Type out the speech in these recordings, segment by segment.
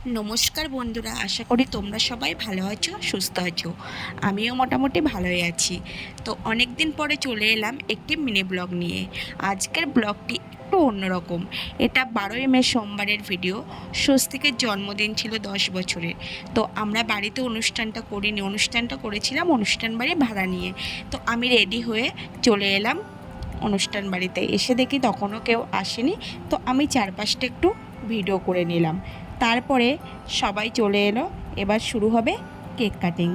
নমস্কার বন্ধুরা, আশা করি তোমরা সবাই ভালো আছো, সুস্থ আছো। আমিও মোটামুটি ভালোই আছি। তো অনেক দিন পরে চলে এলাম একটি মিনি ব্লগ নিয়ে। আজকের ব্লগটি একটু অন্যরকম। এটা 12ই মে সোমবারের ভিডিও। স্বস্তিকের জন্মদিন ছিল 10 বছরের। তো আমরা বাড়িতে অনুষ্ঠানটা করিনি, অনুষ্ঠানটা করেছিলাম অনুষ্ঠান বাড়ি ভাড়া নিয়ে। তো আমি রেডি হয়ে চলে এলাম অনুষ্ঠান বাড়িতে। এসে দেখি তখনও কেউ আসেনি। তো আমি চারপাশটা একটু ভিডিও করে নিলাম। তারপরে সবাই চলে এলো। এবার শুরু হবে কেক কাটিং।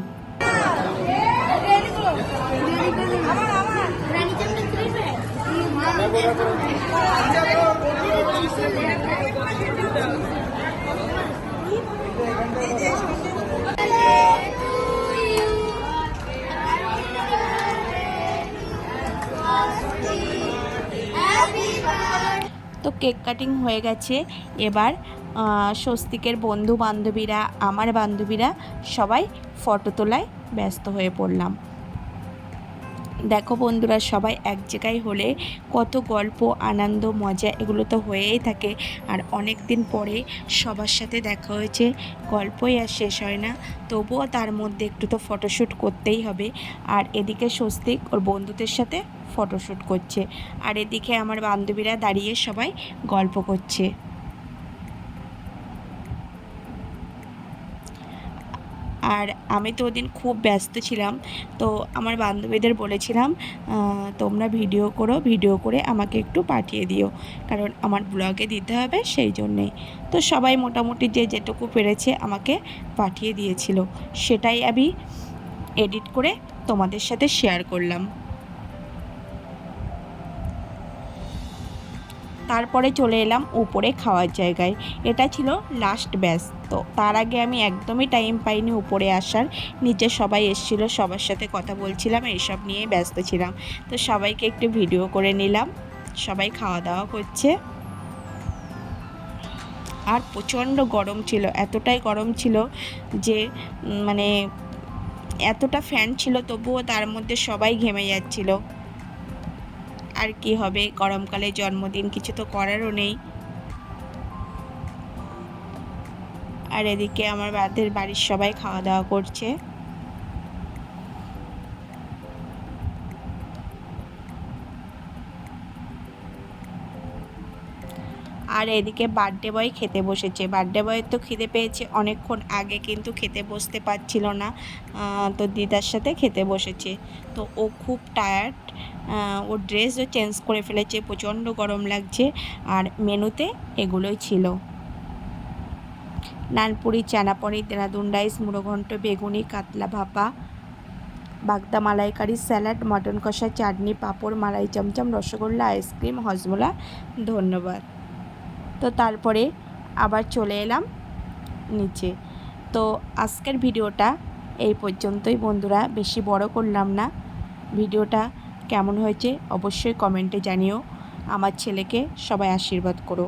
তো কেক কাটিং হয়ে গেছে। এবার স্বস্তিকের বন্ধু বান্ধবীরা, আমার বান্ধবীরা সবাই ফটো তোলায় ব্যস্ত হয়ে পড়লাম। দেখো বন্ধুরা, সবাই এক জায়গায় হলে কত গল্প, আনন্দ, মজা এগুলো তো হয়েই থাকে। আর অনেক দিন পরে সবার সাথে দেখা হয়েছে, গল্পই আর শেষ হয় না। তবুও তার মধ্যে একটু তো ফটোশ্যুট করতেই হবে। আর এদিকে স্বস্তিক ওর বন্ধুদের সাথে ফটোশ্যুট করছে, আর এদিকে আমার বান্ধবীরা দাঁড়িয়ে সবাই গল্প করছে। আর আমি তো ওদিন খুব ব্যস্ত ছিলাম। তো আমার বান্ধবীদের বলেছিলাম তোমরা ভিডিও করো, ভিডিও করে আমাকে একটু পাঠিয়ে দিও, কারণ আমার ব্লগে দিতে হবে, সেই জন্যেই। তো সবাই মোটামুটি যে যেটুকু পেরেছে আমাকে পাঠিয়ে দিয়েছিল, সেটাই আমি এডিট করে তোমাদের সাথে শেয়ার করলাম। তারপরে চলে এলাম উপরে খাওয়ার জায়গায়। এটা ছিল লাস্ট ব্যাচ। তো তার আগে আমি একদমই টাইম পাইনি উপরে আসার। নিচে সবাই এসেছিল, সবার সাথে কথা বলছিলাম, এইসব নিয়েই ব্যস্ত ছিলাম। তো সবাইকে একটু ভিডিও করে নিলাম। সবাই খাওয়া দাওয়া করছে। আর প্রচণ্ড গরম ছিল, এতটাই গরম ছিল যে মানে এতটা ফ্যান ছিল, তবুও তার মধ্যে সবাই ঘেমে যাচ্ছিল। আর কি হবে, গরমকালে জন্মদিন, কিছু তো করারও নেই। আর এদিকে আমার বাড়ির সবাই খাওয়া দাওয়া করছে। আর এদিকে বার্থডে বয় খেতে বসেছে। বার্থডে বয়ের তো খিদে পেয়েছে অনেকক্ষণ আগে, কিন্তু খেতে বসতে পারছিল না। তো দিদার সাথে খেতে বসেছে। তো ও খুব টায়ার্ড, ওর ড্রেসও চেঞ্জ করে ফেলেছে, প্রচণ্ড গরম লাগছে। আর মেনুতে এগুলোই ছিল: নানপুরি, চানাপনি, দেরাদুন রাইস, মুড়োঘণ্ট, বেগুনি, কাতলা ভাপা, বাগদা মালাইকারি, স্যালাড, মটন কষা, চাটনি, পাঁপড়, মালাই চমচম, রসগোল্লা, আইসক্রিম, হজমোলা। ধন্যবাদ। তো তারপরে আবার চলে এলাম নিচে। তো আজকের ভিডিওটা এই পর্যন্তই বন্ধুরা, বেশি বড় করলাম না। ভিডিওটা কেমন হয়েছে অবশ্যই কমেন্টে জানিও। আমার ছেলেকে সবাই আশীর্বাদ করো।